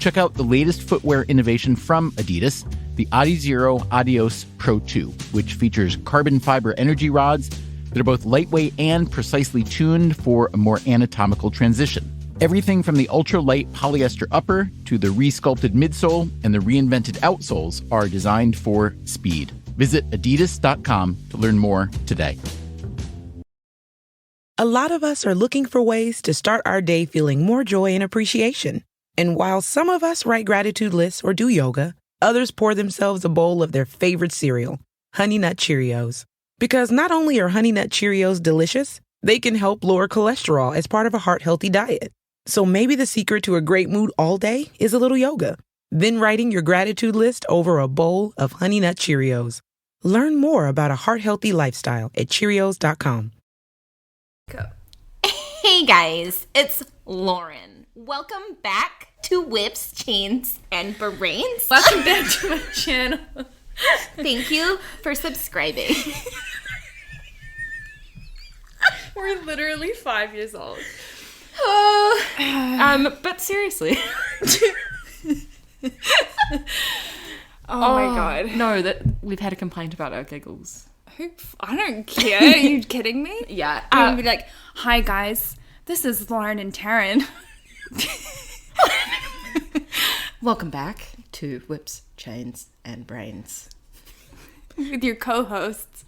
Check out the latest footwear innovation from Adidas, the Adizero Adios Pro 2, which features carbon fiber energy rods that are both lightweight and precisely tuned for a more anatomical transition. Everything from the ultra-light polyester upper to the re-sculpted midsole and the reinvented outsoles are designed for speed. Visit adidas.com to learn more today. A lot of us are looking for ways to start our day feeling more joy and appreciation. And while some of us write gratitude lists or do yoga, others pour themselves a bowl of their favorite cereal, Honey Nut Cheerios. Because not only are Honey Nut Cheerios delicious, they can help lower cholesterol as part of a heart-healthy diet. So maybe the secret to a great mood all day is a little yoga, then writing your gratitude list over a bowl of Honey Nut Cheerios. Learn more about a heart-healthy lifestyle at Cheerios.com. Go. Hey guys, it's Lauren. Welcome back to Whips, Chains, and Brains. Welcome back to my channel. Thank you for subscribing. We're literally 5 years old. But seriously. Oh my god. No, that we've had a complaint about our giggles. I don't care. Are you kidding me? Yeah. I'm gonna be like, hi guys, this is Lauren and Tarryn. Welcome back to Whips, Chains, and Brains. With your co-hosts.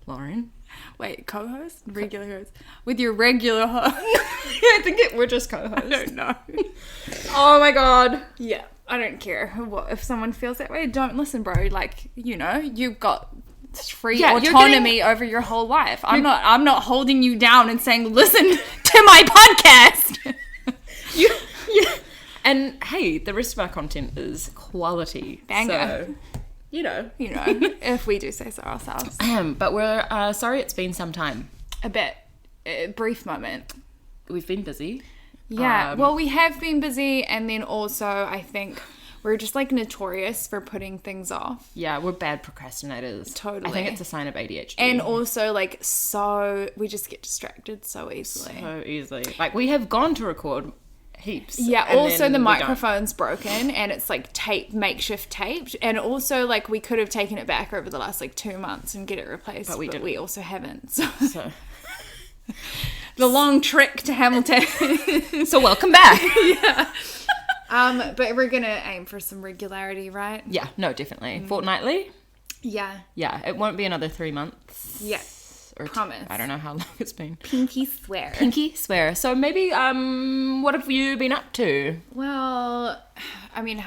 Lauren. Wait, co-host? Regular host? With your regular host. I think we're just co-hosts. I don't know. Oh my god. Yeah, I don't care. What, if someone feels that way, don't listen, bro. Like, you know, you've got free autonomy over your whole life. I'm not holding you down and saying, listen to my podcast. And hey, the rest of our content is quality. Banger. So, you know, if we do say so ourselves. But we're sorry it's been some time. A bit. A brief moment. We've been busy. Yeah. Well, we have been busy, and then also I think we're just like notorious for putting things off. Yeah, we're bad procrastinators. Totally. I think it's a sign of ADHD. And also like we just get distracted so easily. So easily. Like we have gone to record heaps. Yeah, also the microphone's broken and it's like makeshift taped, and also like we could have taken it back over the last like 2 months and get it replaced, but we also haven't. So. The long trek to Hamilton. So welcome back. Yeah. But we're gonna aim for some regularity, right? Yeah, no, definitely. Fortnightly? Yeah. Yeah, it won't be another 3 months. Yeah. Or promise. I don't know how long it's been. Pinky swear. Pinky swear. So maybe, what have you been up to? Well, I mean,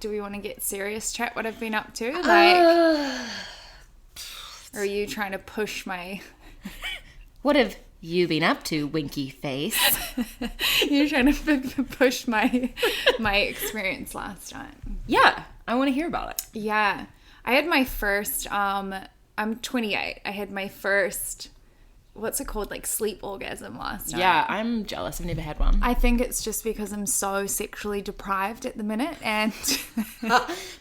do we want to get serious chat what I've been up to? Like, or are you trying to push my... What have you been up to, winky face? You're trying to push my experience last time. Yeah, I want to hear about it. Yeah. I had my first, I'm 28. I had my first, what's it called, like sleep orgasm last time. Yeah, I'm jealous. I've never had one. I think it's just because I'm so sexually deprived at the minute, and...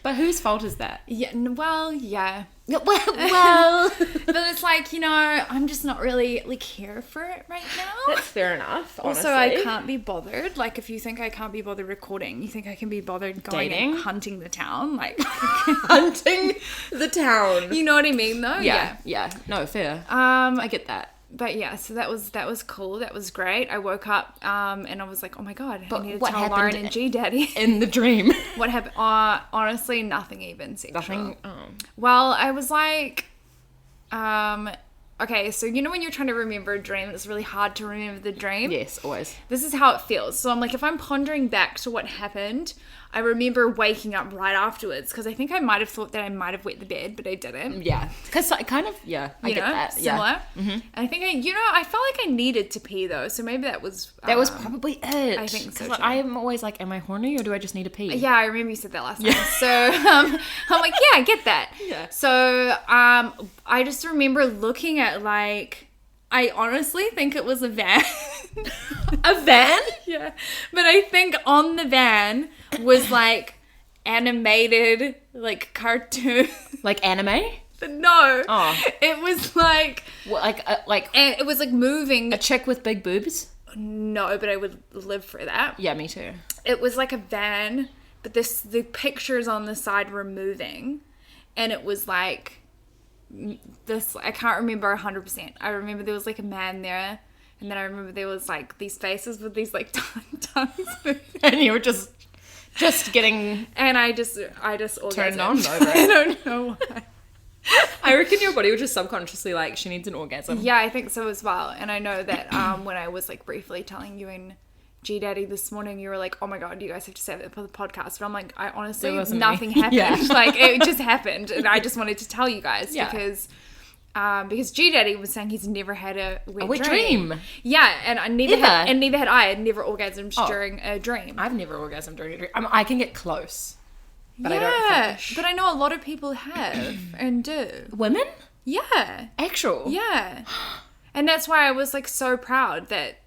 But whose fault is that? Yeah, well, yeah. Well, but it's like, you know, I'm just not really like here for it right now. That's fair enough, honestly. Also, I can't be bothered. Like, if you think I can't be bothered recording, you think I can be bothered going and hunting the town? Like, hunting the town. You know what I mean, though? Yeah. No, fair. I get that. But yeah, so that was cool. That was great. I woke up and I was like, oh my god, I need to tell Lauren and G Daddy in the dream. What happened? Honestly, nothing even sexual. Nothing. Oh. Well, I was like, okay, so you know when you're trying to remember a dream, it's really hard to remember the dream. Yes, always. This is how it feels. So I'm like, if I'm pondering back to what happened, I remember waking up right afterwards, because I think I might have thought that I might have wet the bed, but I didn't. Yeah, because I kind of, I get that. Similar. Yeah. Mm-hmm. And I think I felt like I needed to pee though, so maybe that was probably it. I think so. Like, I'm always like, am I horny or do I just need to pee? Yeah, I remember you said that last time. So I'm like, yeah, I get that. Yeah. So I just remember looking at like, I honestly think it was a van. A van? Yeah. But I think on the van was like animated, like cartoon. Like anime? But no. Oh. It was like... What, like... and it was like moving. A chick with big boobs? No, but I would live for that. Yeah, me too. It was like a van, but the pictures on the side were moving, and it was like this. I can't remember 100%. I remember there was like a man there, and then I remember there was like these faces with these like tongues moving. And you were just getting and I just orgasmed. turned on over it. I don't know why. I reckon your body was just subconsciously like, she needs an orgasm. Yeah, I think so as well. And I know that when I was like briefly telling you and G Daddy this morning, you were like, oh my God, you guys have to save it for the podcast. But I'm like, I honestly, nothing happened. Yeah. Like, it just happened. And I just wanted to tell you guys because G Daddy was saying he's never had a wet dream. Yeah, and neither had I. I'd never orgasmed during a dream. I've never orgasmed during a dream. I can get close, but I don't finish. But I know a lot of people have and do. Women? Yeah. Actual? Yeah. And that's why I was like so proud that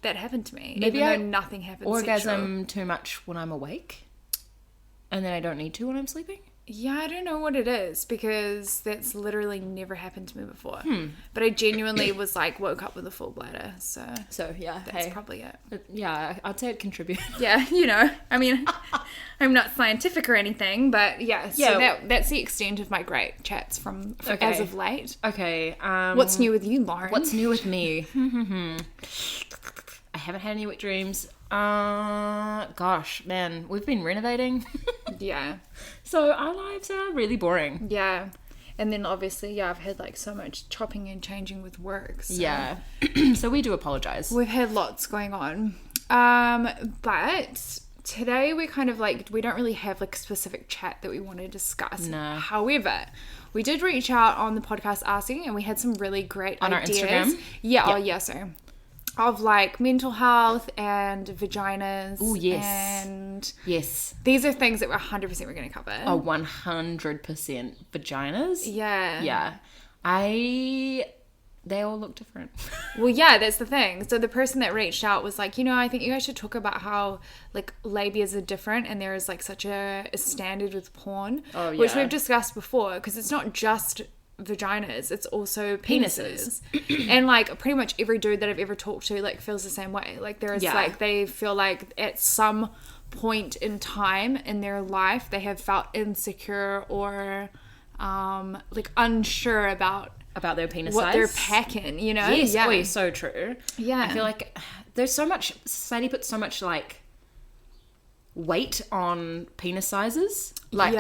that happened to me. Maybe even though nothing happened orgasm too much when I'm awake, and then I don't need to when I'm sleeping. Yeah, I don't know what it is because that's literally never happened to me before. But I genuinely was like woke up with a full bladder. So yeah, that's probably it. Yeah, I'd say it contributed. Yeah, I mean, I'm not scientific or anything, but yeah. So that's the extent of my great chats from as of late. Okay. What's new with you, Lauren? What's new with me? I haven't had any wet dreams. Gosh, man, we've been renovating. Yeah. So our lives are really boring. Yeah. And then obviously, I've had like so much chopping and changing with work. So. Yeah. So we do apologize. We've had lots going on. But today we kind of like, we don't really have like a specific chat that we want to discuss. No. However, we did reach out on the podcast asking, and we had some really great ideas. On our Instagram? Yeah. Oh, yeah. So of like mental health and vaginas. Oh, yes. And yes, these are things that we're 100% we're going to cover. Oh, 100% vaginas. Yeah. Yeah. They all look different. Well, yeah, that's the thing. So the person that reached out was like, I think you guys should talk about how like labias are different, and there is like such a standard with porn, which we've discussed before, because it's not just vaginas, it's also penises. And like pretty much every dude that I've ever talked to like feels the same way. Like there is like, they feel like at some point in time in their life they have felt insecure or like unsure about their penis what size, they're packing, Yes. Yeah. Oh, it's so true. Yeah. I feel like there's so much, society puts so much like weight on penis sizes, like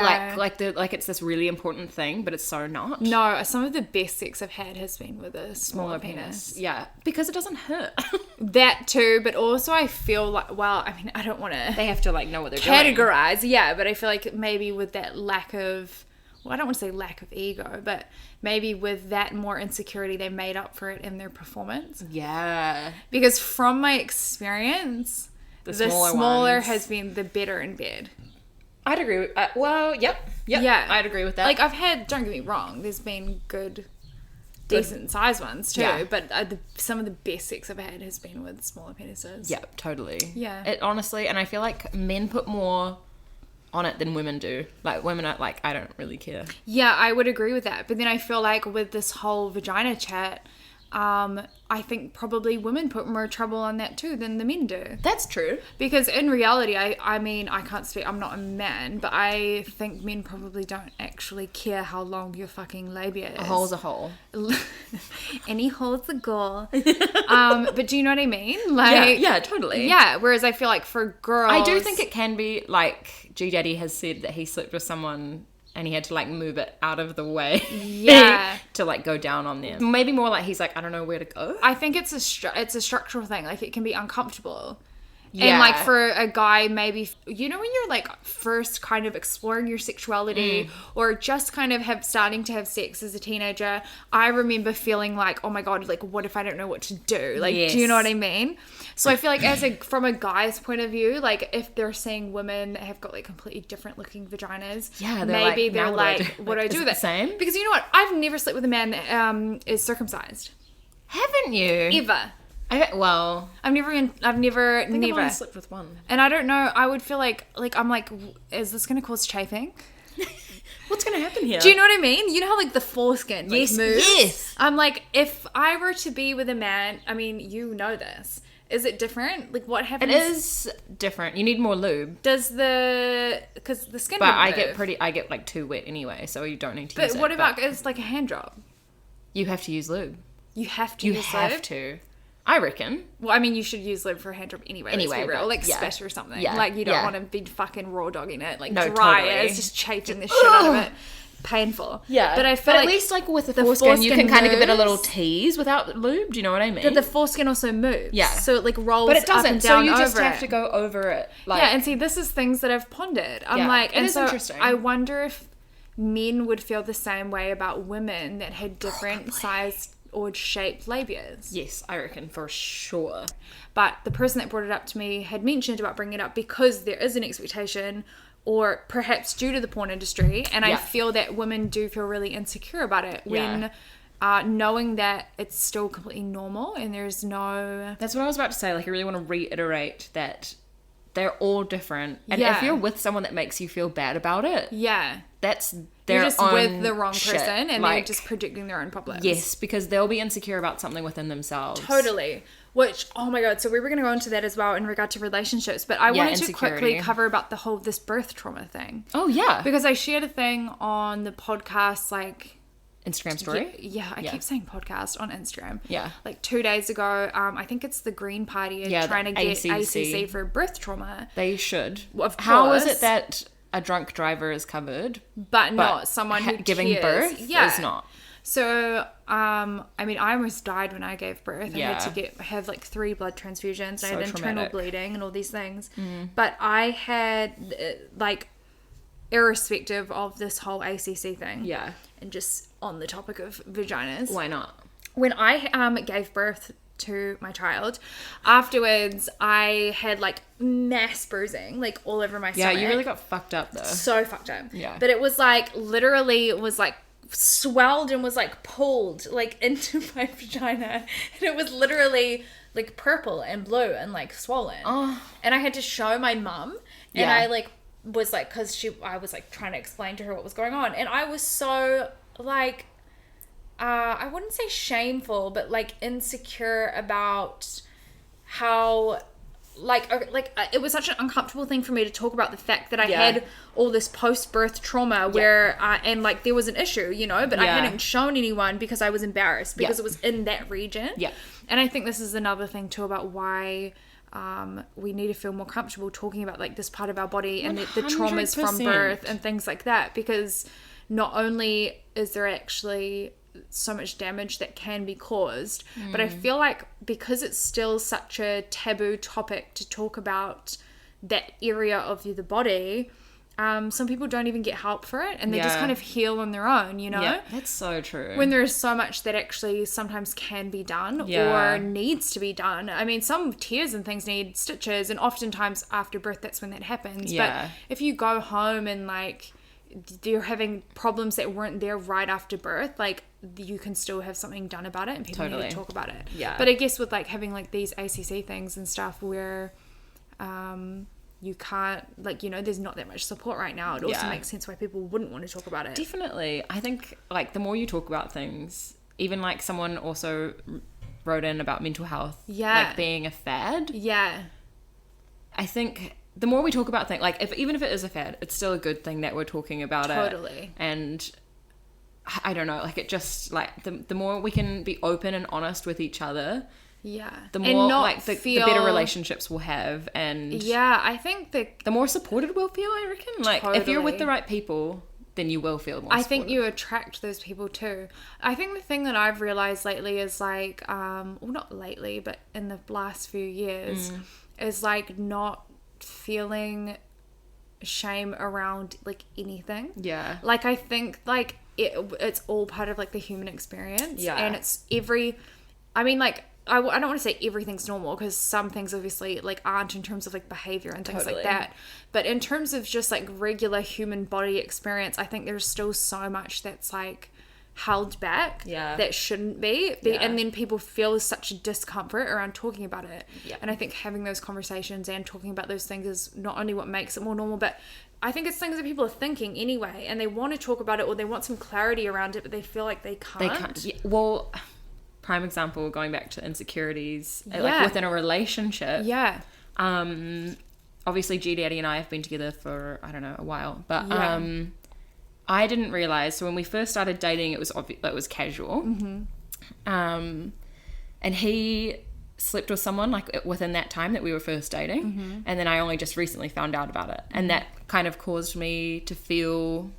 it's this really important thing, but it's so not. No, some of the best sex I've had has been with a smaller penis. Yeah, because it doesn't hurt. That too, but also I feel like, well, I mean, I don't want to. They have to like know what they're categorize, yeah, but I feel like maybe with that lack of, well, I don't want to say lack of ego, but maybe with that more insecurity, they made up for it in their performance. Yeah, because from my experience, the smaller has been the better in bed. I'd agree with, yep, yeah, I'd agree with that. Like I've had, don't get me wrong, there's been good, decent sized ones too, but some of the best sex I've had has been with smaller penises. Yeah, totally. Yeah. It honestly, and I feel like men put more on it than women do. Like women are like, I don't really care. Yeah, I would agree with that. But then I feel like with this whole vagina chat, I think probably women put more trouble on that too than the men do. That's true. Because in reality, I mean, I can't speak, I'm not a man, but I think men probably don't actually care how long your fucking labia is. A hole's a hole. Any hole's a goal. But do you know what I mean? Like, yeah, totally. Yeah, whereas I feel like for girls... I do think it can be, like, G Daddy has said that he slept with someone and he had to like move it out of the way to like go down on them. Maybe more like he's like, I don't know where to go. I think it's a structural thing. Like it can be uncomfortable. Yeah. And like for a guy, maybe, when you're like first kind of exploring your sexuality or just kind of starting to have sex as a teenager, I remember feeling like, oh my God, like what if I don't know what to do? Like, do you know what I mean? So I feel like from a guy's point of view, like if they're seeing women that have got like completely different looking vaginas, maybe they're like, what do I do with that? Same? Because you know what? I've never slept with a man that is circumcised. Haven't you? Ever. I've never never slept with one. And I don't know, I would feel like I'm like, is this going to cause chafing? What's going to happen here? Do you know what I mean? You know how like the foreskin moves? Yes. I'm like, if I were to be with a man, I mean, you know this, Is it different? Like, what happens? It is different. You need more lube. Because the skin. But I get like too wet anyway, so you don't need to use it. But what about it's like a hand job? You have to use lube. You have to use lube? You have to. I reckon. Well, I mean, you should use lube for a hand job anyway. Let's be real. Like, spit or something. Yeah. Like, you don't want to be fucking raw dogging it. Like, dry it. It's just chafing the shit out of it. Painful. Yeah. But I feel like at least, like, with the foreskin, you can kind of give it a little tease without lube. Do you know what I mean? But the foreskin also moves. Yeah. So it, like, rolls but it doesn't, up and down. So you just have to go over it. Like, yeah, and see, this is things that I've pondered. I'm like, and so interesting. I wonder if men would feel the same way about women that had different sized or shaped labias. Yes, I reckon for sure. But the person that brought it up to me had mentioned about bringing it up because there is an expectation, or perhaps due to the porn industry, and I feel that women do feel really insecure about it when knowing that it's still completely normal and there's no... That's what I was about to say. Like, I really want to reiterate that they're all different. And if you're with someone that makes you feel bad about it... Yeah. That's their You're just own with the wrong shit. person and like, they're just predicting their own problems. Yes, because they'll be insecure about something within themselves. Totally. Which, oh my God, so we were going to go into that as well in regard to relationships, but I wanted to quickly cover about this birth trauma thing. Oh, yeah. Because I shared a thing on the podcast, like... Instagram story? Yeah, I keep saying podcast on Instagram. Yeah. Like 2 days ago, I think it's the Green Party trying to get ACC for birth trauma. They should. Well, of course. How is it that a drunk driver is covered, but not someone who giving birth is not? So, I mean, I almost died when I gave birth. I had to have like 3 blood transfusions. I had internal bleeding and all these things. But I had, like, irrespective of this whole ACC thing. Yeah. And just on the topic of vaginas. Why not? When I gave birth to my child, afterwards I had like mass bruising like all over my stomach. Yeah, you really got fucked up though. So fucked up. Yeah. But it was like literally it was like swelled and was like pulled like into my vagina, and it was literally like purple and blue and like swollen. Oh. And I had to show my mum, and I like was like, because I was like trying to explain to her what was going on, and I was so like I wouldn't say shameful, but like insecure about how it was such an uncomfortable thing for me to talk about the fact that I had all this post-birth trauma where and like there was an issue, you know, but I hadn't shown anyone because I was embarrassed because it was in that region. And I think this is another thing too about why we need to feel more comfortable talking about like this part of our body and the traumas from birth and things like that, because not only is there actually so much damage that can be caused, but I feel like because it's still such a taboo topic to talk about that area of the body, some people don't even get help for it, and they just kind of heal on their own, you know? Yeah, that's so true. When there is so much that actually sometimes can be done or needs to be done. I mean, some tears and things need stitches, and oftentimes after birth, that's when that happens. Yeah. But if you go home and like you're having problems that weren't there right after birth, like you can still have something done about it, and people need to talk about it. Yeah. But I guess with like having like these ACC things and stuff where you can't, like, you know, there's not that much support right now, it also makes sense why people wouldn't want to talk about it. Definitely. I think like the more you talk about things, even like someone also wrote in about mental health like being a fad. I think the more we talk about things, like even if it is a fad, it's still a good thing that we're talking about it. Totally. And I don't know, like it just like the more we can be open and honest with each other, the more like the better relationships we'll have, and I think the more supported we'll feel, I reckon. Like if you're with the right people, then you will feel more supported. I think you attract those people too. I think the thing that I've realized lately is like well, not lately, but in the last few years is like not feeling shame around like anything. Like I think like it's all part of like the human experience, and it's I mean like I don't want to say everything's normal, because some things obviously like aren't in terms of like behavior and things like that, but in terms of just like regular human body experience, I think there's still so much that's like held back that shouldn't be, and then people feel such a discomfort around talking about it. And I think having those conversations and talking about those things is not only what makes it more normal, but I think it's things that people are thinking anyway, and they want to talk about it, or they want some clarity around it, but they feel like they can't. Well, prime example, going back to insecurities, like within a relationship. Yeah. Obviously G Daddy and I have been together for, I don't know, a while, but I didn't realize, so when we first started dating, it was casual. Mm-hmm. And he slept with someone like within that time that we were first dating. Mm-hmm. And then I only just recently found out about it. And that kind of caused me to feel,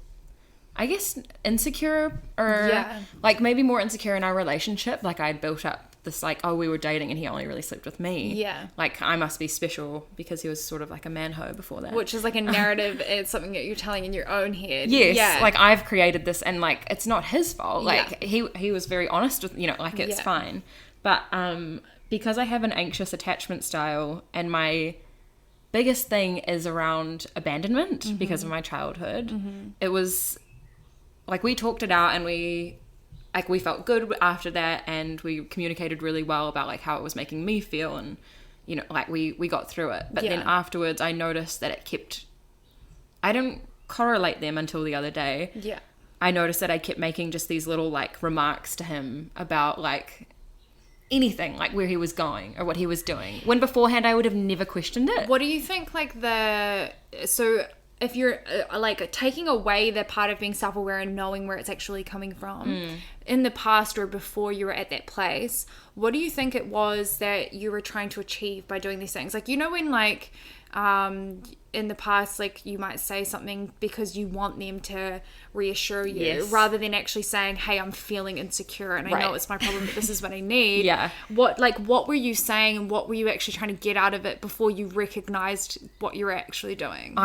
I guess, insecure, or like maybe more insecure in our relationship. Like I'd built up this like, oh, we were dating and he only really slept with me. Yeah. Like I must be special because he was sort of like a man-ho before that. Which is like a narrative. It's something that you're telling in your own head. Yes. Yeah. Like I've created this, and like it's not his fault. Like he was very honest with, like it's fine. But because I have an anxious attachment style, and my biggest thing is around abandonment because of my childhood, it was like we talked it out, and we felt good after that, and we communicated really well about like how it was making me feel, and like we got through it. But then afterwards I noticed that I didn't correlate them until the other day. Yeah. I noticed that I kept making just these little like remarks to him about like anything, like where he was going or what he was doing, when beforehand I would have never questioned it. What do you think, like so if you're like taking away the part of being self-aware and knowing where it's actually coming from in the past or before you were at that place, what do you think it was that you were trying to achieve by doing these things? Like, when like in the past, like you might say something because you want them to reassure you, rather than actually saying, hey, I'm feeling insecure and I know it's my problem, but this is what I need. What were you saying, and what were you actually trying to get out of it before you recognized what you were actually doing?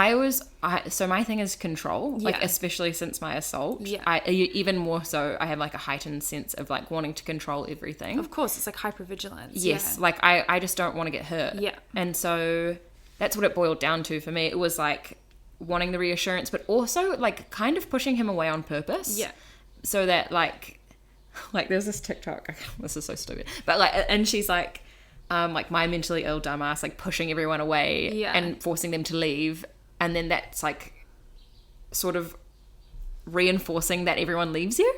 So my thing is control, like especially since my assault. Even more so, I have like a heightened sense of like wanting to control everything. Of course, it's like hypervigilance. Yes, like I just don't want to get hurt. And so that's what it boiled down to for me. It was like wanting the reassurance, but also like kind of pushing him away on purpose. So that like there's this TikTok, this is so stupid, but like, and she's like my mentally ill dumbass, like pushing everyone away and forcing them to leave. And then that's like sort of reinforcing that everyone leaves you.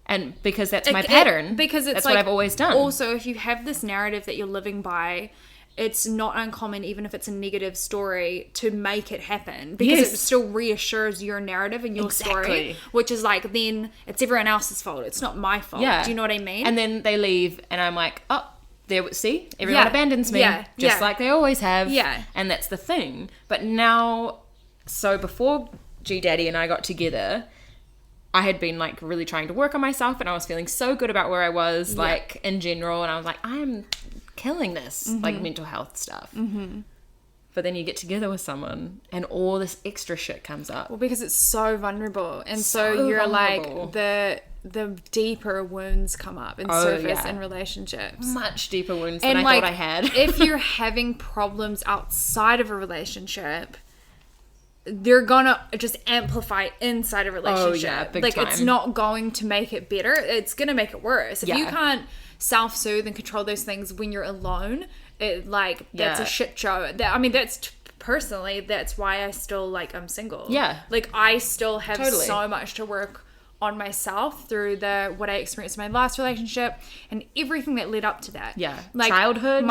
And because that's my pattern, because that's like, what I've always done. Also, if you have this narrative that you're living by, it's not uncommon, even if it's a negative story, to make it happen, because it still reassures your narrative and your story, which is like, then it's everyone else's fault. It's not my fault. Do you know what I mean? And then they leave and I'm like, oh, there, see, everyone abandons me just like they always have. And that's the thing. But now, so before G Daddy and I got together, I had been like really trying to work on myself, and I was feeling so good about where I was like in general, and I was like, I am killing this like mental health stuff. But then you get together with someone and all this extra shit comes up. Well, because it's so vulnerable, and so you're vulnerable. Like the deeper wounds come up and surface in relationships. Much deeper wounds than I thought I had. If you're having problems outside of a relationship, they're gonna just amplify inside a relationship. Big time. It's not going to make it better. It's gonna make it worse. If you can't self-soothe and control those things when you're alone, that's a shit show. Personally, that's why I still I'm single. Like I still have so much to work on myself through what I experienced in my last relationship and everything that led up to that. Like childhood,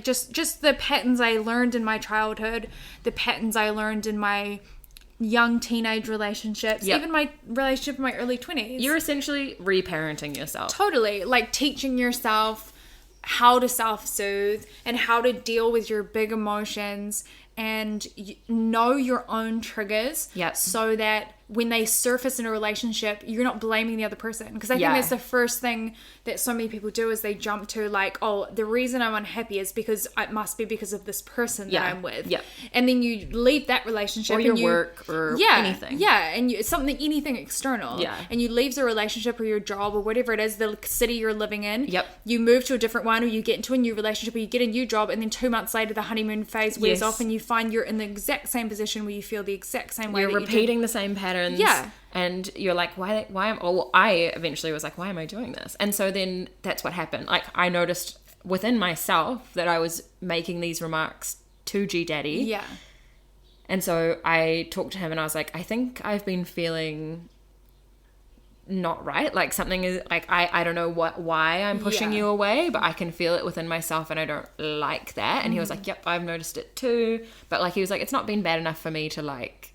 just the patterns I learned in my childhood, the patterns I learned in my young teenage relationships, even my relationship in my early 20s. You're essentially reparenting yourself. Totally. Like teaching yourself how to self-soothe and how to deal with your big emotions and know your own triggers so that when they surface in a relationship, you're not blaming the other person. Because I think that's the first thing that so many people do, is they jump to the reason I'm unhappy is because it must be because of this person that I'm with. And then you leave that relationship, or your work, or anything. And anything external. And you leave the relationship or your job or whatever it is, the city you're living in. You move to a different one, or you get into a new relationship, or you get a new job, and then 2 months later the honeymoon phase wears off, and you find you're in the exact same position where you feel the exact same way. You're repeating the same patterns. And you're like, I eventually was like, why am I doing this? And so then that's what happened. Like I noticed within myself that I was making these remarks to G Daddy. And so I talked to him and I was like, I think I've been feeling not right. Like something is like, I don't know why I'm pushing you away, but I can feel it within myself and I don't like that. And he was like, yep, I've noticed it too. But like, he was like, it's not been bad enough for me to like,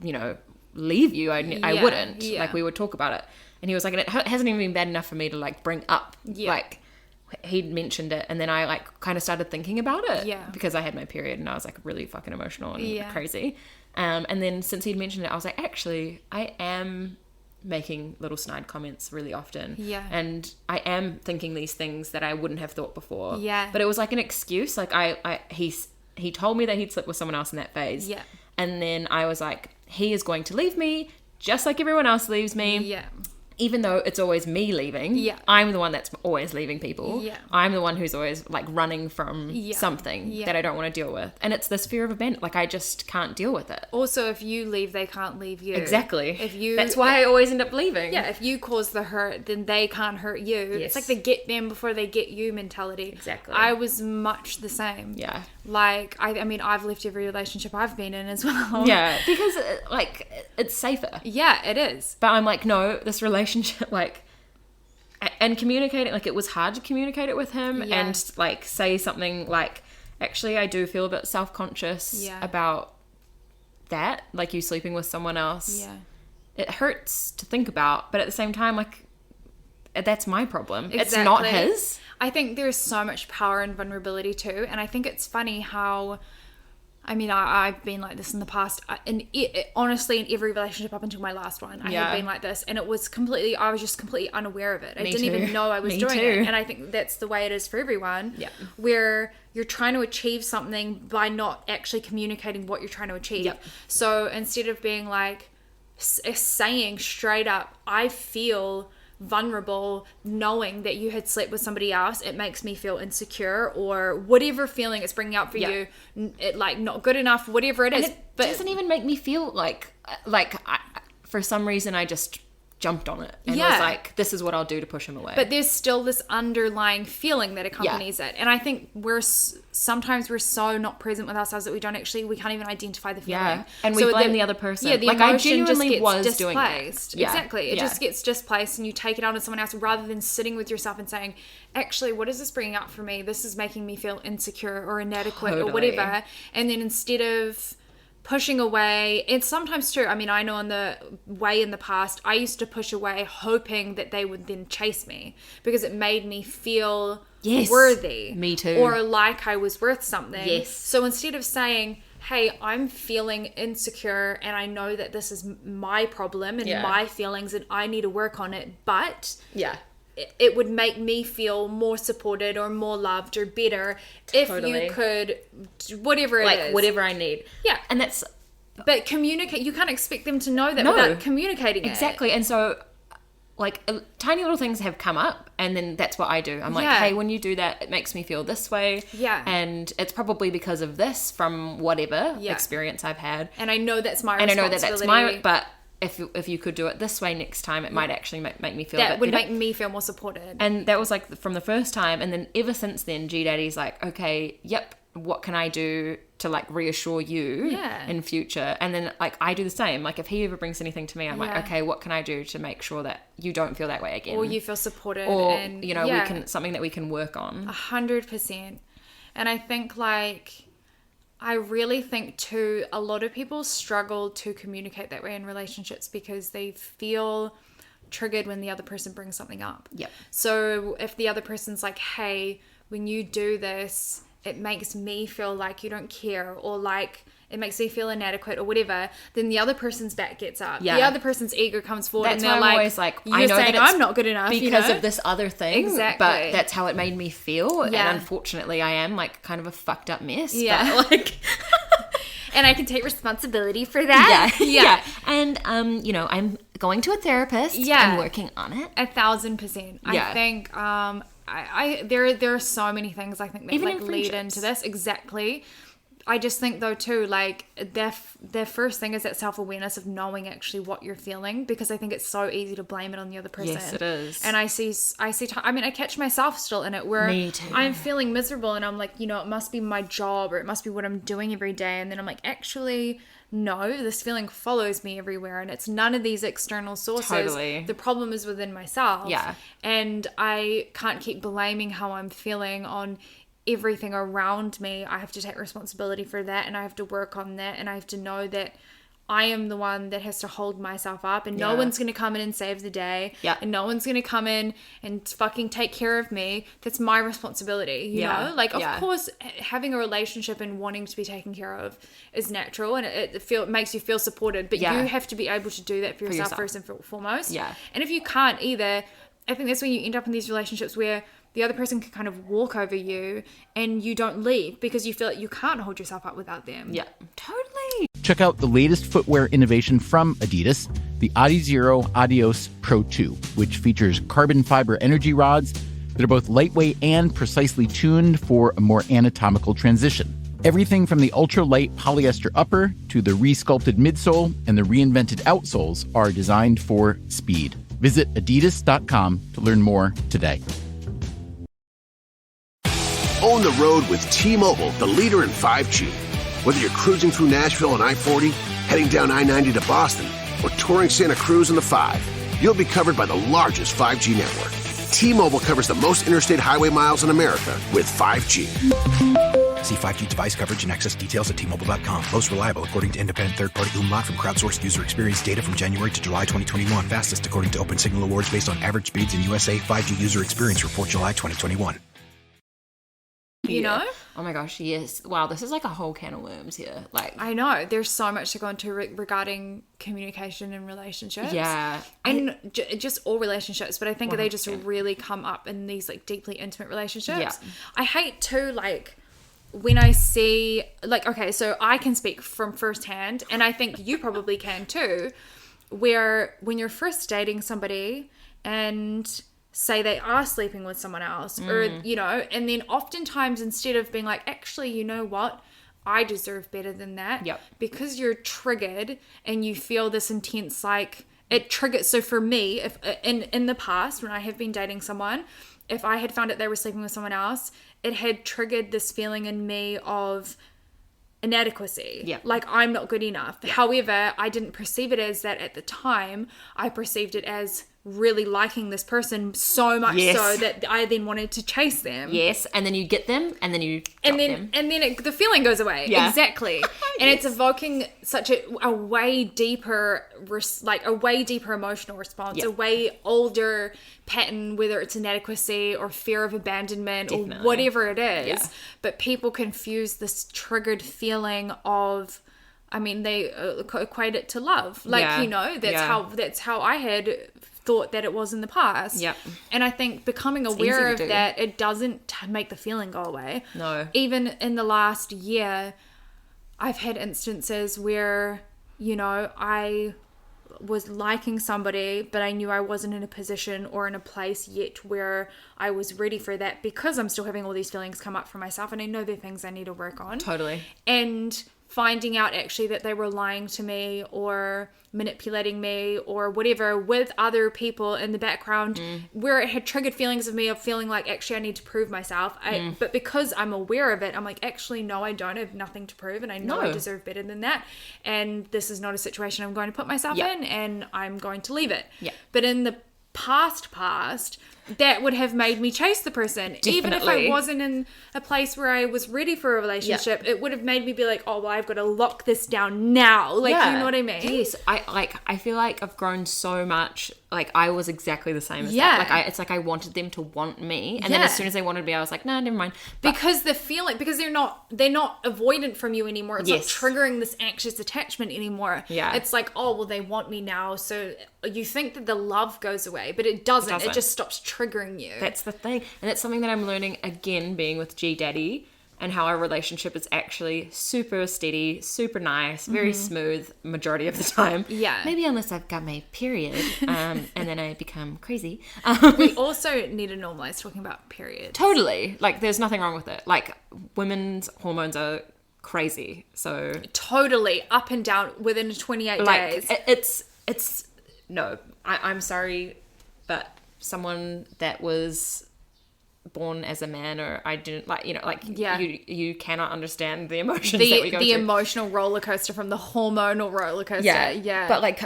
you know, leave you. I wouldn't. Like we would talk about it. And he was like, and it hasn't even been bad enough for me to like bring up. Like he'd mentioned it, and then I like kind of started thinking about it because I had my period and I was like really fucking emotional and crazy. And then since he'd mentioned it, I was like, actually, I am making little snide comments really often. And I am thinking these things that I wouldn't have thought before. But it was like an excuse. Like he told me that he'd slept with someone else in that phase. And then I was like, he is going to leave me just like everyone else leaves me. Even though it's always me leaving, I'm the one that's always leaving people. I'm the one who's always like running from something that I don't want to deal with. And it's this fear of abandonment. Like I just can't deal with it. Also, if you leave, they can't leave you. Exactly. That's why I always end up leaving. Yeah, if you cause the hurt, then they can't hurt you. It's like the get them before they get you mentality. Exactly. I was much the same. Like, I mean, I've left every relationship I've been in as well. Yeah, because like it's safer. Yeah, it is. But I'm like, no, this relationship, like, and communicating, like it was hard to communicate it with him and like say something like, actually, I do feel a bit self-conscious about that, like you sleeping with someone else. It hurts to think about, but at the same time, like, that's my problem. It's not his. I think there's so much power in vulnerability too, and I think it's funny how, I mean, I've been like this in the past, and honestly, in every relationship up until my last one, I had been like this, and I was just completely unaware of it. I didn't even know I was doing it, and I think that's the way it is for everyone, where you're trying to achieve something by not actually communicating what you're trying to achieve. So instead of being like, saying straight up, I feel vulnerable knowing that you had slept with somebody else, it makes me feel insecure, or whatever feeling it's bringing up for you, it like not good enough, whatever it is. But it doesn't even make me feel like for some reason I just jumped on it and was like, this is what I'll do to push him away. But there's still this underlying feeling that accompanies it, and I think sometimes we're so not present with ourselves that we can't even identify the feeling. And we blame the other person. The like emotion I genuinely just gets was displaced. doing that. Exactly. It just gets displaced, and you take it out on someone else rather than sitting with yourself and saying, actually, what is this bringing up for me? This is making me feel insecure or inadequate or whatever. And then instead of pushing away, and sometimes too, I mean, I know in the past, I used to push away hoping that they would then chase me because it made me feel worthy. Me too. Or like I was worth something. Yes. So instead of saying, hey, I'm feeling insecure and I know that this is my problem and my feelings and I need to work on it, but it would make me feel more supported or more loved or better if you could, whatever it is. Like, whatever I need. Yeah. And that's... But communicate, you can't expect them to know that without communicating exactly. And so, like, tiny little things have come up, and then that's what I do. I'm like, hey, when you do that, it makes me feel this way. Yeah. And it's probably because of this from whatever experience I've had. And I know that's my responsibility. And I know that that's my... But if you could do it this way next time, it might actually make me feel that a bit would better. make me feel more supported. And that was like from the first time, and then ever since then, G Daddy's like, okay, what can I do to like reassure you in future? And then like I do the same. Like if he ever brings anything to me, I'm like, okay, what can I do to make sure that you don't feel that way again, or you feel supported, or and you know, we can something that we can work on. 100%. And I think I really think too, a lot of people struggle to communicate that way in relationships because they feel triggered when the other person brings something up. So if the other person's like, hey, when you do this, it makes me feel like you don't care, or like it makes me feel inadequate or whatever, then the other person's back gets up. The other person's ego comes forward. That's and they're why I'm always like, you're I know saying that I'm not good enough because of this other thing. Exactly. But that's how it made me feel. And unfortunately I am like kind of a fucked up mess. Yeah. But like and I can take responsibility for that. Yeah. And you know, I'm going to a therapist and working on it. 1,000%. I think there are so many things I think that even like lead into this. Exactly. I just think though too, like their first thing is that self-awareness of knowing actually what you're feeling, because I think it's so easy to blame it on the other person. Yes, it is. And I catch myself still in it where I'm feeling miserable and I'm like, you know, it must be my job or it must be what I'm doing every day. And then I'm like, actually, no, this feeling follows me everywhere and it's none of these external sources. Totally. The problem is within myself. Yeah. And I can't keep blaming how I'm feeling on everything around me. I have to take responsibility for that, and I have to work on that, and I have to know that I am the one that has to hold myself up, and no one's going to come in and save the day. Yeah. And no one's going to come in and fucking take care of me. That's my responsibility, you know? Like, of course, having a relationship and wanting to be taken care of is natural, and it makes you feel supported, but you have to be able to do that for yourself first and foremost. Yeah. And if you can't either, I think that's when you end up in these relationships where the other person can kind of walk over you and you don't leave because you feel like you can't hold yourself up without them. Yeah, totally. Check out the latest footwear innovation from Adidas, the Adizero Adios Pro 2, which features carbon fiber energy rods that are both lightweight and precisely tuned for a more anatomical transition. Everything from the ultra-light polyester upper to the re-sculpted midsole and the reinvented outsoles are designed for speed. Visit adidas.com to learn more today. Own the road with T-Mobile, the leader in 5G. Whether you're cruising through Nashville on I-40, heading down I-90 to Boston, or touring Santa Cruz in the 5, you'll be covered by the largest 5G network. T-Mobile covers the most interstate highway miles in America with 5G. See 5G device coverage and access details at T-Mobile.com. Most reliable according to independent third-party Umlaut from crowdsourced user experience data from January to July 2021. Fastest according to Open Signal Awards based on average speeds in USA. 5G user experience report July 2021. You know? Oh my gosh, yes. Wow, this is like a whole can of worms here. Like, I know. There's so much to go into regarding communication and relationships. Yeah. And just all relationships, but I think 100%. they just really come up in these like deeply intimate relationships. Yeah. I hate to like when I see like, okay, so I can speak from firsthand, and I think you probably can too, where when you're first dating somebody and say they are sleeping with someone else or, you know, and then oftentimes instead of being like, actually, you know what? I deserve better than that. Yep. Because you're triggered and you feel this intense, like it triggers. So for me, if in the past, when I have been dating someone, if I had found out they were sleeping with someone else, it had triggered this feeling in me of inadequacy. Yeah. Like I'm not good enough. Yeah. However, I didn't perceive it as that at the time. I perceived it as really liking this person so much so that I then wanted to chase them. Yes, and then you get them, and then you drop them. And then the feeling goes away. Yeah. Exactly. And it's evoking such a way deeper, a way deeper emotional response, a way older pattern, whether it's inadequacy or fear of abandonment or whatever it is. Yeah. But people confuse this triggered feeling of, I mean, they equate it to love. Like, you know, that's how I had thought that it was in the past. Yep. And I think becoming aware of that, it doesn't make the feeling go away. No. Even in the last year, I've had instances where, you know, I was liking somebody, but I knew I wasn't in a position or in a place yet where I was ready for that because I'm still having all these feelings come up for myself, and I know they're things I need to work on. Totally. And finding out actually that they were lying to me or manipulating me or whatever with other people in the background where it had triggered feelings of me of feeling like actually I need to prove myself. But because I'm aware of it, I'm like, actually, no, I don't have nothing to prove, and I know I deserve better than that. And this is not a situation I'm going to put myself in, and I'm going to leave it. Yeah. But in the past, that would have made me chase the person. Definitely. Even if I wasn't in a place where I was ready for a relationship, it would have made me be like, oh, well, I've got to lock this down now. Like, you know what I mean? Yes. I feel like I've grown so much. Like, I was exactly the same as that. Like, it's like I wanted them to want me. And then as soon as they wanted me, I was like, nah, never mind. But because the feeling, because they're not avoidant from you anymore. It's not triggering this anxious attachment anymore. Yeah. It's like, oh, well, they want me now. So you think that the love goes away, but it doesn't. It just stops triggering you. That's the thing. And it's something that I'm learning again being with G Daddy, and how our relationship is actually super steady, super nice, very smooth majority of the time. Yeah. Maybe unless I've got my period and then I become crazy. We also need to normalize talking about periods. Totally. Like, there's nothing wrong with it. Like, women's hormones are crazy. So totally up and down within 28 days. No, I'm sorry, but someone that was born as a man, or I didn't like, you know, like you cannot understand the emotions that we go through. The emotional roller coaster from the hormonal roller coaster. Yeah. But like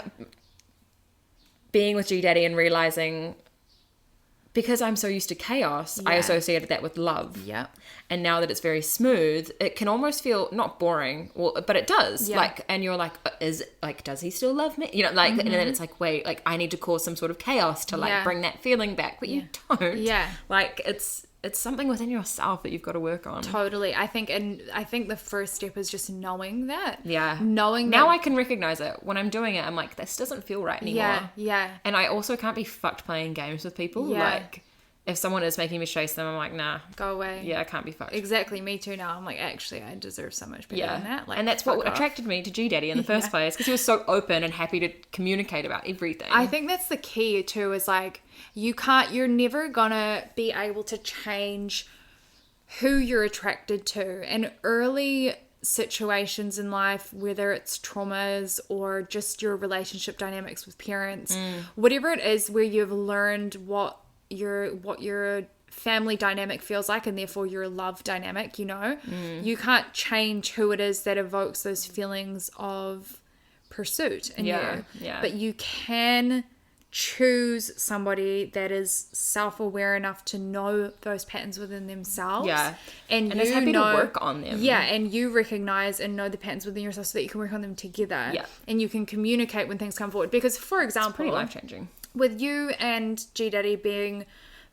being with G Daddy and realizing, because I'm so used to chaos, I associated that with love. Yeah. And now that it's very smooth, it can almost feel not boring, but it does. Yeah. Like, and you're like, does he still love me? You know, like, and then it's like, wait, like I need to cause some sort of chaos to like bring that feeling back, but you don't. Yeah. Like it's something within yourself that you've got to work on. Totally. I think the first step is just knowing that. Yeah. Knowing now that. I can recognize it. When I'm doing it, I'm like, this doesn't feel right anymore. Yeah. Yeah. And I also can't be fucked playing games with people. Yeah. Like, if someone is making me chase them, I'm like, nah. Go away. Yeah, I can't be fucked. Exactly. Me too now. I'm like, actually, I deserve so much better than that. Like, and that's what attracted me to G Daddy in the first place, because he was so open and happy to communicate about everything. I think that's the key too, is like, you're never gonna be able to change who you're attracted to. And early situations in life, whether it's traumas or just your relationship dynamics with parents, whatever it is, where you've learned what your family dynamic feels like, and therefore your love dynamic, you know, you can't change who it is that evokes those feelings of pursuit in you. Yeah. But you can choose somebody that is self-aware enough to know those patterns within themselves. Yeah. And is happy to work on them. Yeah. And you recognize and know the patterns within yourself so that you can work on them together. Yeah. And you can communicate when things come forward. Because, for example, it's pretty life-changing. With you and G Daddy being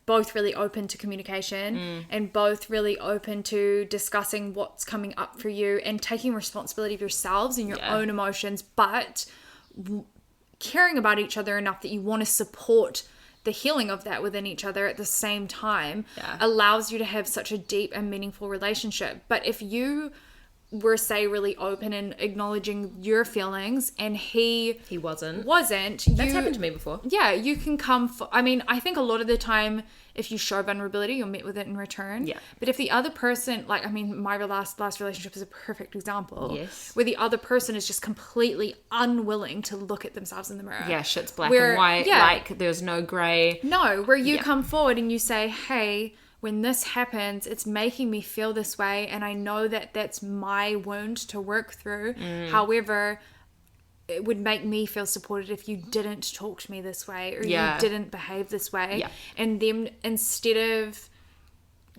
both really open to communication and both really open to discussing what's coming up for you and taking responsibility of yourselves and your own emotions, but caring about each other enough that you want to support the healing of that within each other at the same time, allows you to have such a deep and meaningful relationship. But if you were, say, really open and acknowledging your feelings and he wasn't, that's happened to me before. Yeah, you can come I mean, I think a lot of the time if you show vulnerability, you'll meet with it in return. Yeah. But if the other person, like, I mean, my last relationship is a perfect example. Yes. Where the other person is just completely unwilling to look at themselves in the mirror. Yeah, shit's black and white. Yeah, like, there's no grey. No, where you come forward and you say, hey, when this happens, it's making me feel this way, and I know that that's my wound to work through. However, it would make me feel supported if you didn't talk to me this way, or you didn't behave this way. Yeah. And then instead of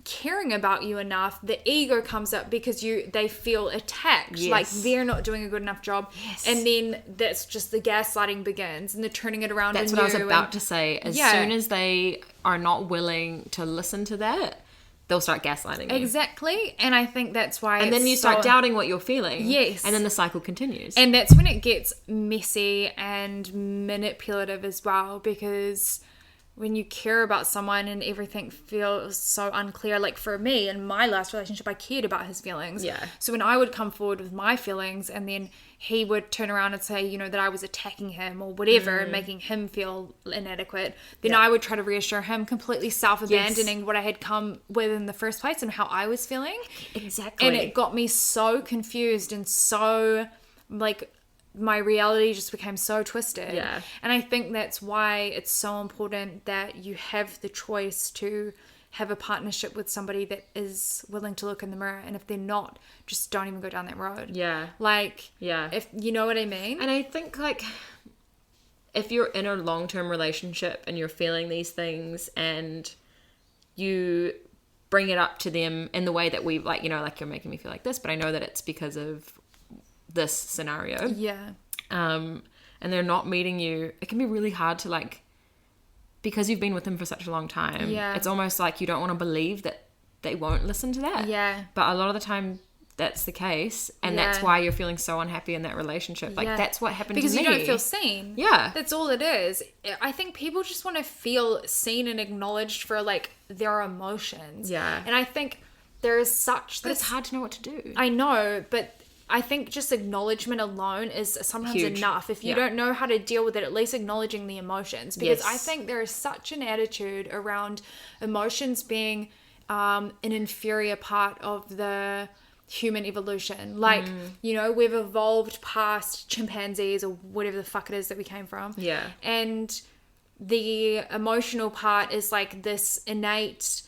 caring about you enough, the ego comes up because they feel attacked. Yes. Like they're not doing a good enough job. Yes. And then that's just the gaslighting begins, and they're turning it around. That's what I was about to say. As soon as they are not willing to listen to that, they'll start gaslighting you. Exactly. And I think that's why and then you start doubting what you're feeling. Yes. And then the cycle continues. And that's when it gets messy and manipulative as well, because when you care about someone and everything feels so unclear, like for me in my last relationship, I cared about his feelings. Yeah. So when I would come forward with my feelings and then he would turn around and say, you know, that I was attacking him or whatever, and making him feel inadequate, then I would try to reassure him, completely self-abandoning what I had come with in the first place and how I was feeling. Exactly. And it got me so confused and so, like, my reality just became so twisted. Yeah. And I think that's why it's so important that you have the choice to have a partnership with somebody that is willing to look in the mirror. And if they're not, just don't even go down that road. Yeah. Like, if you know what I mean? And I think, like, if you're in a long-term relationship and you're feeling these things and you bring it up to them in the way that we, like, you know, like, you're making me feel like this, but I know that it's because of this scenario. Yeah. And they're not meeting you, it can be really hard to, like, because you've been with them for such a long time. Yeah. It's almost like you don't want to believe that they won't listen to that. Yeah. But a lot of the time that's the case, and that's why you're feeling so unhappy in that relationship. Like that's what happened because to me. Because you don't feel seen. Yeah. That's all it is. I think people just want to feel seen and acknowledged for, like, their emotions. Yeah. And I think there is such But it's hard to know what to do. I know, but I think just acknowledgement alone is sometimes enough. If you don't know how to deal with it, at least acknowledging the emotions. Because I think there is such an attitude around emotions being an inferior part of the human evolution. Like, you know, we've evolved past chimpanzees or whatever the fuck it is that we came from. Yeah. And the emotional part is like this innate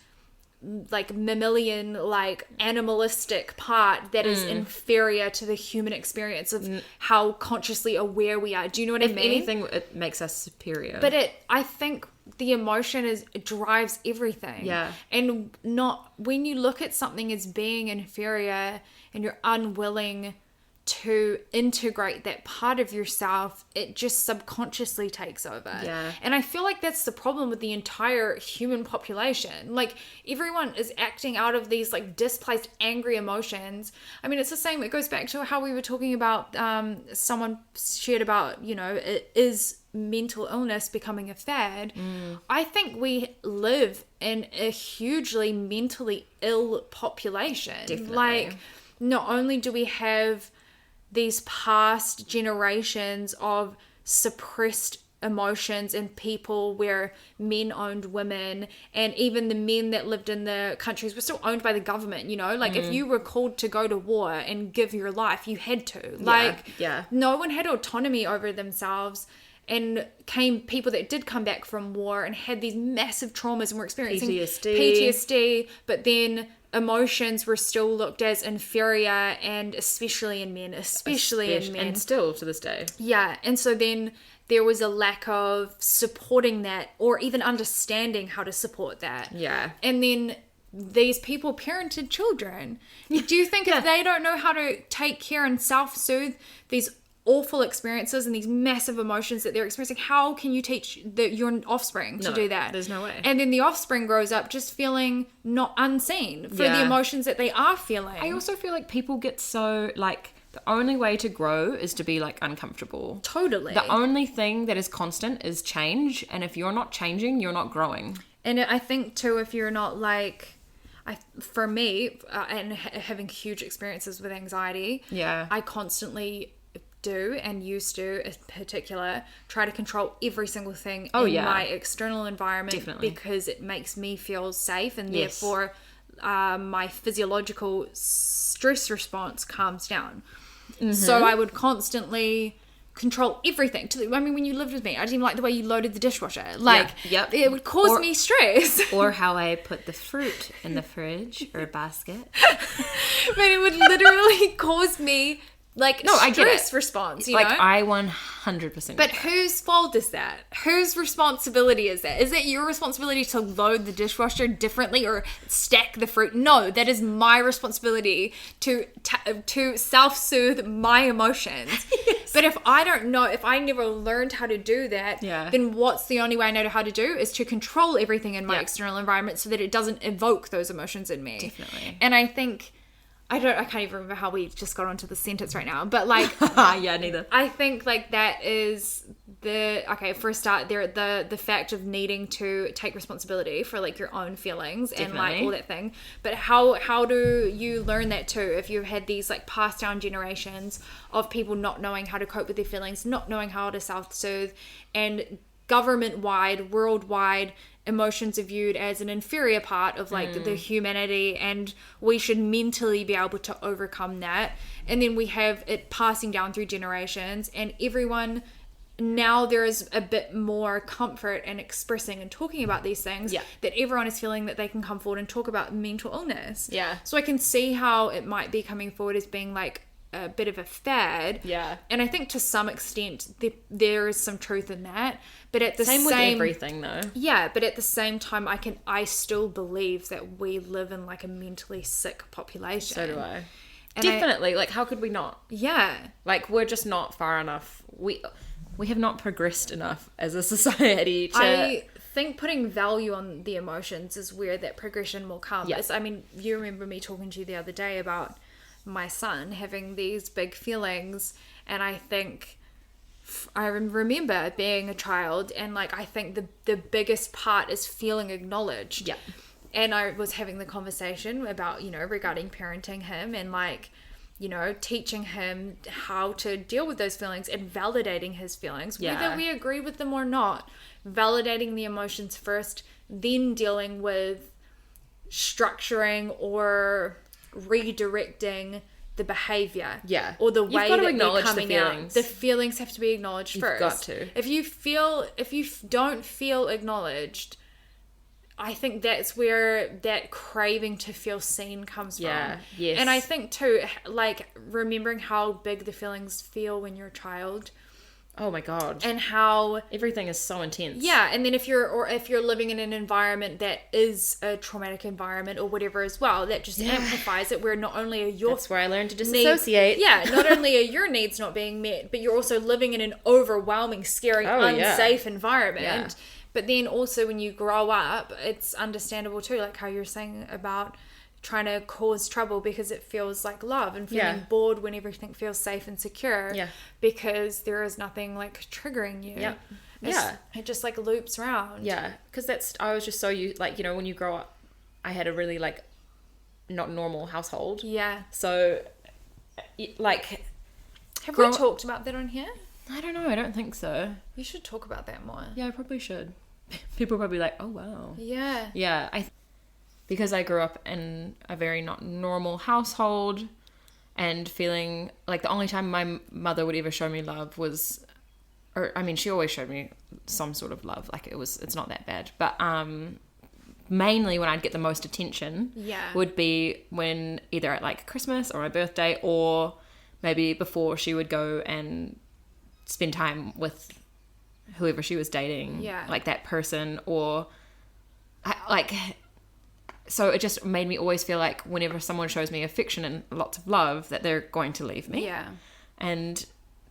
like mammalian, like animalistic part that is inferior to the human experience of how consciously aware we are. Do you know what I mean? If anything, it makes us superior. But I think the emotion drives everything. Yeah. And not when you look at something as being inferior and you're unwilling to integrate that part of yourself, it just subconsciously takes over. Yeah. And I feel like that's the problem with the entire human population. Like, everyone is acting out of these like displaced, angry emotions. I mean, it's the same. It goes back to how we were talking about, someone shared about, you know, it is mental illness becoming a fad. I think we live in a hugely mentally ill population. Definitely. Like, not only do we have these past generations of suppressed emotions and people where men owned women, and even the men that lived in the countries were still owned by the government, you know, like if you were called to go to war and give your life, you had to. Like, no one had autonomy over themselves. And people that did come back from war and had these massive traumas and were experiencing PTSD, but then emotions were still looked as inferior, and especially in men, and still to this day. Yeah. And so then there was a lack of supporting that, or even understanding how to support that. Yeah. And then these people parented children. Do you think if they don't know how to take care and self-soothe these awful experiences and these massive emotions that they're experiencing, how can you teach your offspring to do that? There's no way. And then the offspring grows up just feeling not unseen for the emotions that they are feeling. I also feel like people get so, like, the only way to grow is to be, like, uncomfortable. Totally. The only thing that is constant is change, and if you're not changing, you're not growing. And I think too, if you're not like, for me, and having huge experiences with anxiety, I constantly do, and used to in particular, try to control every single thing in my external environment, because it makes me feel safe, and therefore my physiological stress response calms down. So I would constantly control everything. I mean, when you lived with me, I didn't even like the way you loaded the dishwasher. Like, it would cause me stress. Or how I put the fruit in the fridge or basket. But it would literally cause me stress response, you know? I 100%. But whose fault is that? Whose responsibility is that? Is it your responsibility to load the dishwasher differently or stack the fruit? No, that is my responsibility to self-soothe my emotions. Yes. But if I don't know, if I never learned how to do that, then what's the only way I know how to do is to control everything in my external environment so that it doesn't evoke those emotions in me. Definitely. And I think... I can't even remember how we just got onto the sentence right now, but like, neither. I think like that is for a start, the fact of needing to take responsibility for like your own feelings and like all that thing. But how do you learn that too? If you've had these like passed down generations of people not knowing how to cope with their feelings, not knowing how to self-soothe, and government-wide, worldwide, emotions are viewed as an inferior part of like the humanity, and we should mentally be able to overcome that. And then we have it passing down through generations, and everyone now, there is a bit more comfort in expressing and talking about these things, that everyone is feeling that they can come forward and talk about mental illness. So I can see how it might be coming forward as being like a bit of a fad. And I think to some extent there is some truth in that. But at the same with everything though. But at the same time, I still believe that we live in like a mentally sick population. So do I. And definitely. Like, how could we not? Like, we're just not far enough. We have not progressed enough as a society to... I think putting value on the emotions is where that progression will come. I mean, you remember me talking to you the other day about my son having these big feelings, and I think I remember being a child, and like I think the biggest part is feeling acknowledged. And I was having the conversation about, you know, regarding parenting him, and like, you know, teaching him how to deal with those feelings and validating his feelings, whether we agree with them or not. Validating the emotions first, then dealing with structuring or redirecting the behavior, or the way that they're coming out. The feelings have to be acknowledged first. You've got to. If you don't feel acknowledged, I think that's where that craving to feel seen comes from. Yes. And I think too, like remembering how big the feelings feel when you're a child. Oh my God. And how everything is so intense. Yeah, and then if you're living in an environment that is a traumatic environment or whatever as well, that just amplifies it, where not only are your That's where I learned to disassociate. Not only are your needs not being met, but you're also living in an overwhelming, scary, unsafe environment. Yeah. But then also when you grow up, it's understandable too, like how you're saying about trying to cause trouble because it feels like love, and feeling bored when everything feels safe and secure because there is nothing like triggering you. It just like loops around. Because I was just so like, you know, when you grow up, I had a really like not normal household. So like, have we talked about that on here? I don't know, I don't think so. You should talk about that more. Yeah, I probably should. People are probably like, oh wow. Yeah, because I grew up in a very not normal household, and feeling like the only time my mother would ever show me love was, or I mean, she always showed me some sort of love. Like it's not that bad, but mainly when I'd get the most attention would be when either at like Christmas or my birthday, or maybe before she would go and spend time with whoever she was dating, like that person, or so it just made me always feel like whenever someone shows me affection and lots of love, that they're going to leave me. And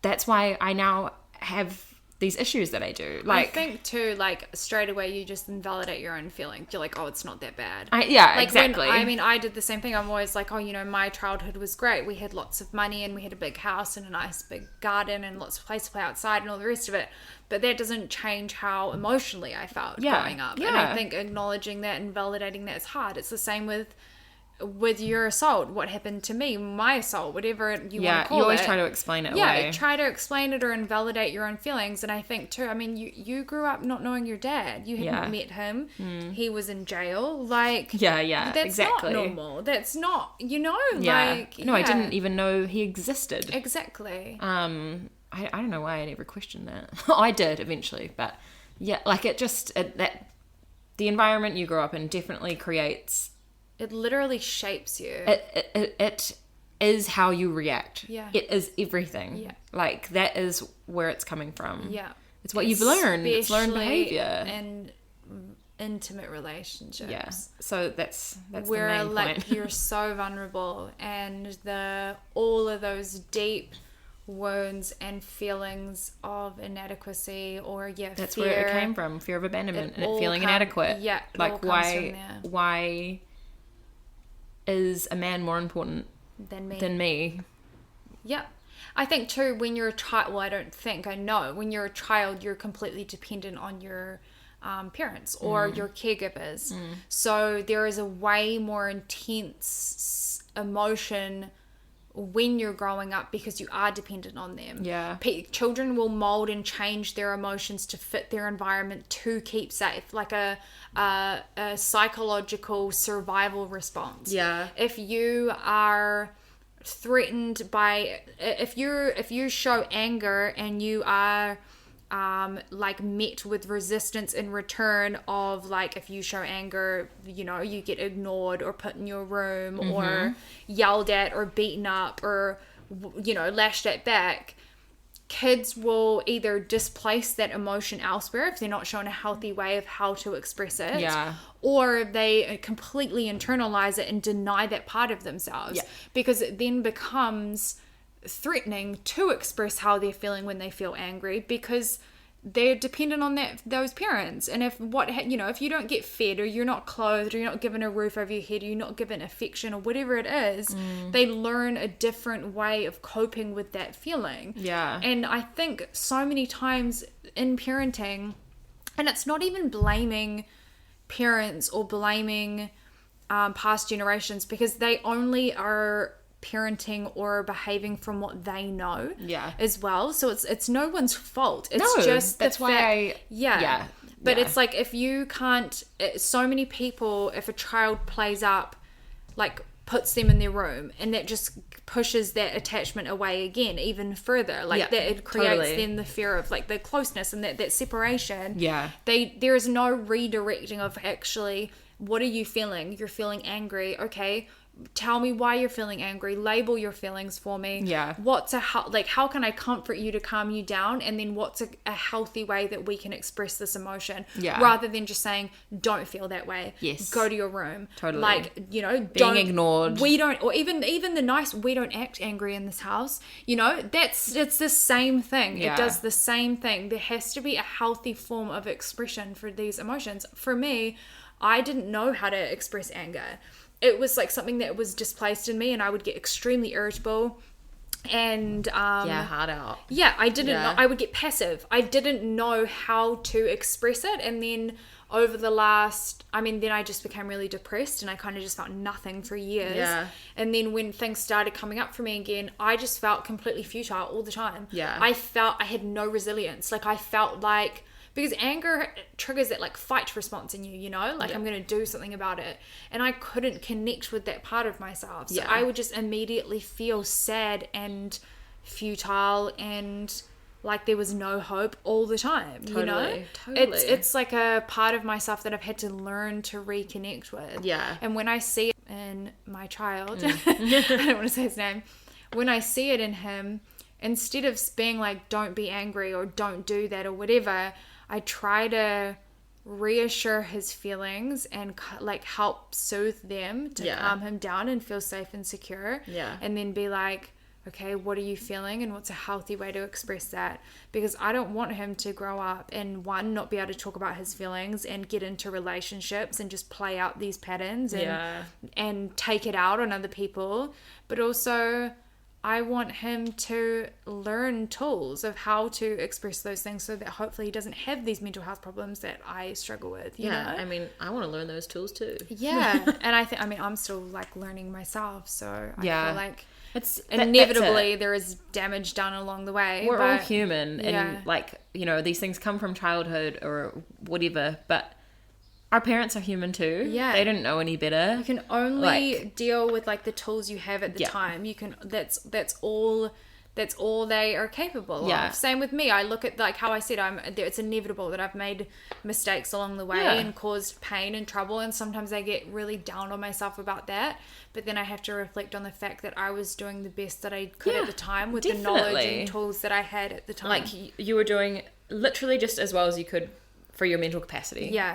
that's why I now have these issues that I do. Like, I think too, like straight away you just invalidate your own feelings. You're like, oh, it's not that bad. Exactly. I did the same thing. I'm always like, oh, you know, my childhood was great. We had lots of money and we had a big house and a nice big garden and lots of place to play outside and all the rest of it. But that doesn't change how emotionally I felt growing up. And I think acknowledging that and validating that is hard. It's the same with your assault. What happened to me, my assault, whatever you want to call it. You always try to explain it away. Try to explain it or invalidate your own feelings. And I think too, I mean, you grew up not knowing your dad. You hadn't met him. He was in jail. Like, that's exactly. not normal. That's not, you know, I didn't even know he existed. Exactly. I don't know why I never questioned that. I did eventually, but like it just, that the environment you grow up in definitely creates. It literally shapes you. It is how you react. It is everything. Like that is where it's coming from. It's what you've learned. It's learned behavior. And intimate relationships. So that's where the main like point. You're so vulnerable, and all of those deep wounds and feelings of inadequacy or that's fear, where it came from, fear of abandonment and feeling inadequate. Like why is a man more important than me? I think too, when you're a child, I know when you're a child you're completely dependent on your parents or your caregivers, so there is a way more intense emotion when you're growing up because you are dependent on them. Children will mold and change their emotions to fit their environment to keep safe, like a psychological survival response. If you are threatened by, if you show anger and you are like met with resistance in return of, like, if you show anger, you know, you get ignored or put in your room or yelled at or beaten up or, you know, lashed at back, kids will either displace that emotion elsewhere if they're not shown a healthy way of how to express it, or they completely internalize it and deny that part of themselves, because it then becomes threatening to express how they're feeling when they feel angry, because they're dependent on those parents. And if you don't get fed, or you're not clothed, or you're not given a roof over your head, or you're not given affection or whatever it is, they learn a different way of coping with that feeling. And I think so many times in parenting, and it's not even blaming parents or blaming past generations, because they only are parenting or behaving from what they know as well, so it's no one's fault. It's just that's why but it's like, if you can't, so many people, if a child plays up like puts them in their room, and that just pushes that attachment away again even further. Like that it creates then the fear of like the closeness and that separation. Yeah. There is no redirecting of actually, what are you feeling? You're feeling angry. Okay. Tell me why you're feeling angry. Label your feelings for me. Yeah. How can I comfort you to calm you down? And then what's a healthy way that we can express this emotion? Yeah. Rather than just saying, don't feel that way. Yes. Go to your room. Totally. Like, being ignored. We don't, or even the nice, we don't act angry in this house. It's the same thing. Yeah. It does the same thing. There has to be a healthy form of expression for these emotions. For me, I didn't know how to express anger. It was like something that was displaced in me, and I would get extremely irritable and hard out. Yeah, I didn't know. I would get passive. I didn't know how to express it, and then over the last, then I just became really depressed, and I kind of just felt nothing for years. Yeah. And then when things started coming up for me again, I just felt completely futile all the time. Yeah. I felt I had no resilience. Like I felt like, because anger triggers that like fight response in you, like I'm going to do something about it. And I couldn't connect with that part of myself. So I would just immediately feel sad and futile and like there was no hope all the time. Totally. It's like a part of myself that I've had to learn to reconnect with. Yeah. And when I see it in my child, I don't want to say his name, when I see it in him, instead of being like, don't be angry or don't do that or whatever, I try to reassure his feelings and like help soothe them to calm him down and feel safe and secure. Yeah. And then be like, okay, what are you feeling and what's a healthy way to express that? Because I don't want him to grow up and not be able to talk about his feelings and get into relationships and just play out these patterns and take it out on other people. But also, I want him to learn tools of how to express those things so that hopefully he doesn't have these mental health problems that I struggle with. You know? I want to learn those tools too. Yeah. And I'm still like learning myself. So I feel like it's inevitably there is damage done along the way. We're all human and these things come from childhood or whatever, but our parents are human too. Yeah. They didn't know any better. You can only deal with like the tools you have at the time. You can that's all they are capable of. Same with me. I look at like how I said it's inevitable that I've made mistakes along the way and caused pain and trouble, and sometimes I get really down on myself about that. But then I have to reflect on the fact that I was doing the best that I could at the time with the knowledge and tools that I had at the time. Like you were doing literally just as well as you could for your mental capacity. Yeah.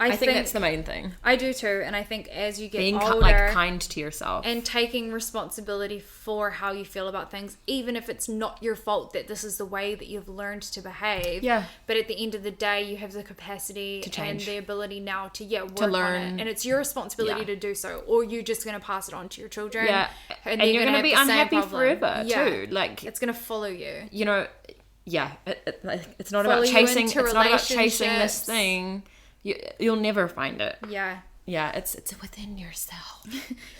I think that's the main thing. I do too. And I think as you get being older, kind to yourself and taking responsibility for how you feel about things, even if it's not your fault that this is the way that you've learned to behave. Yeah. But at the end of the day, you have the capacity to change and the ability now to work to learn on it. And it's your responsibility to do so, or you're just going to pass it on to your children. Yeah. And you're going to be unhappy forever too. Like it's going to follow you. It's not about chasing. It's not about chasing this thing. You'll never find it. Yeah, it's within yourself.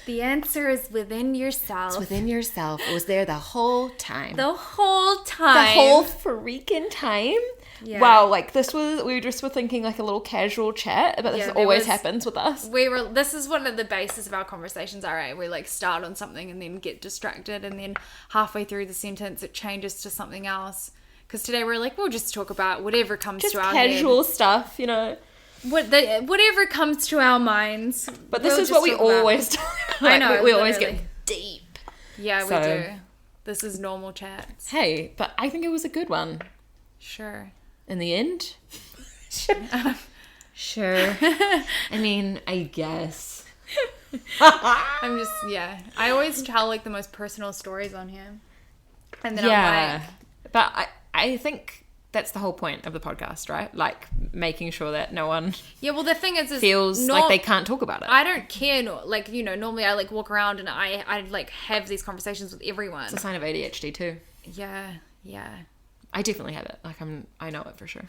The answer is within yourself. It's within yourself. It was there the whole time. The whole time. The whole freaking time. Yeah. Wow, like we just were thinking like a little casual chat, but this always happens with us. This is one of the basis of our conversations, alright? We like start on something and then get distracted, and then halfway through the sentence it changes to something else. Because today we're like, we'll just talk about whatever comes to our head. Just casual stuff, whatever comes to our minds. But this is what we always do. I know. We always get deep. Yeah, we do. This is normal chats. Hey, but I think it was a good one. Sure. In the end? Sure. I guess. I always tell like the most personal stories on here. And then I'm like... But I think that's the whole point of the podcast, right? Like making sure that no one the thing is feels like they can't talk about it. I don't care. Normally I like walk around and I like have these conversations with everyone. It's a sign of ADHD too. Yeah. I definitely have it. I know it for sure.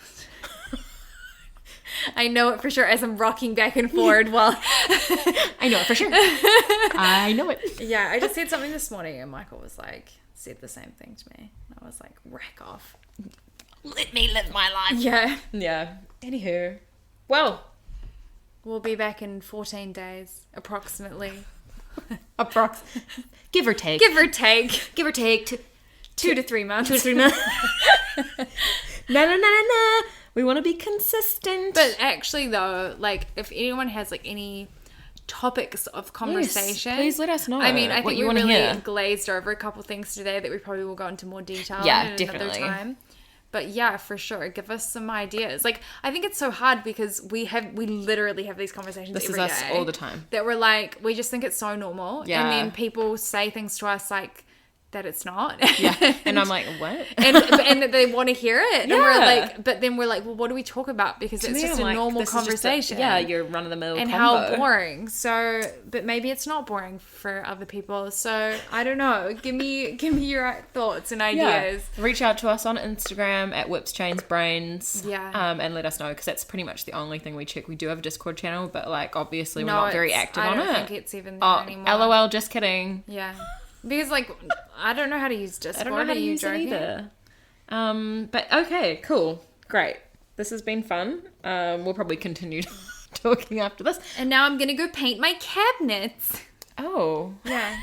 I know it for sure as I'm rocking back and forward while... I know it for sure. I know it. Yeah, I just said something this morning and Michael was like, said the same thing to me. I was like, rack off. Let me live my life. Yeah. Anywho. Well. We'll be back in 14 days, approximately. Approximately. Give or take. Give or take. Give or take. 2 to 3 months. 2 to 3 months. No. We want to be consistent. But actually, though, like, if anyone has, like, any topics of conversation, yes, please let us know. I mean, I think we really hear. Glazed over a couple things today that we probably will go into more detail in another time. But yeah, for sure, give us some ideas. Like, I think it's so hard because we literally have these conversations every day. This is us all the time. That we're like, we just think it's so normal. Yeah. And then people say things to us like, that it's not. Yeah. And I'm like, what? and that they want to hear it. And we're like, but then we're like, well, what do we talk about? Because it's just a normal conversation. Your run-of-the-mill and combo. How boring. So, but maybe it's not boring for other people. So, I don't know. Give me your thoughts and ideas. Yeah. Reach out to us on Instagram at Whips Chains Brains. Yeah. And let us know, because that's pretty much the only thing we check. We do have a Discord channel, but like obviously we're not very active on it. I don't think it's even there anymore. LOL, just kidding. Yeah. Because, like, I don't know how to use Discord. I don't know how to use it either. But okay, cool. Great. This has been fun. We'll probably continue talking after this. And now I'm going to go paint my cabinets. Oh. Yeah.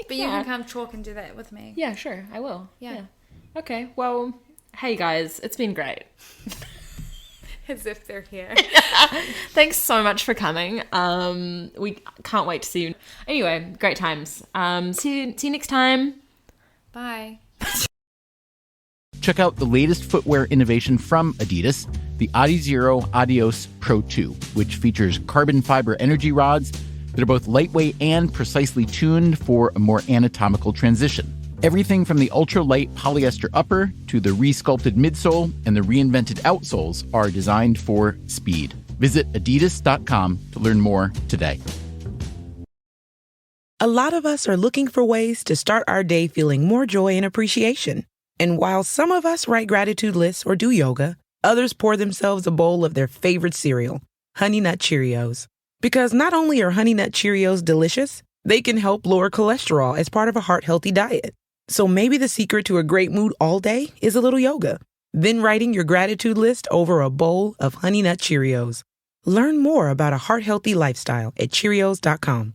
But you can come chalk and do that with me. Yeah, sure. I will. Yeah. Okay. Well, hey guys, it's been great. As if they're here. Thanks so much for coming. We can't wait to see you. Anyway, great times. See you next time. Bye. Check out the latest footwear innovation from Adidas, the Adizero Adios Pro 2, which features carbon fiber energy rods that are both lightweight and precisely tuned for a more anatomical transition. Everything from the ultra-light polyester upper to the re-sculpted midsole and the reinvented outsoles are designed for speed. Visit adidas.com to learn more today. A lot of us are looking for ways to start our day feeling more joy and appreciation. And while some of us write gratitude lists or do yoga, others pour themselves a bowl of their favorite cereal, Honey Nut Cheerios. Because not only are Honey Nut Cheerios delicious, they can help lower cholesterol as part of a heart-healthy diet. So maybe the secret to a great mood all day is a little yoga, then writing your gratitude list over a bowl of Honey Nut Cheerios. Learn more about a heart-healthy lifestyle at Cheerios.com.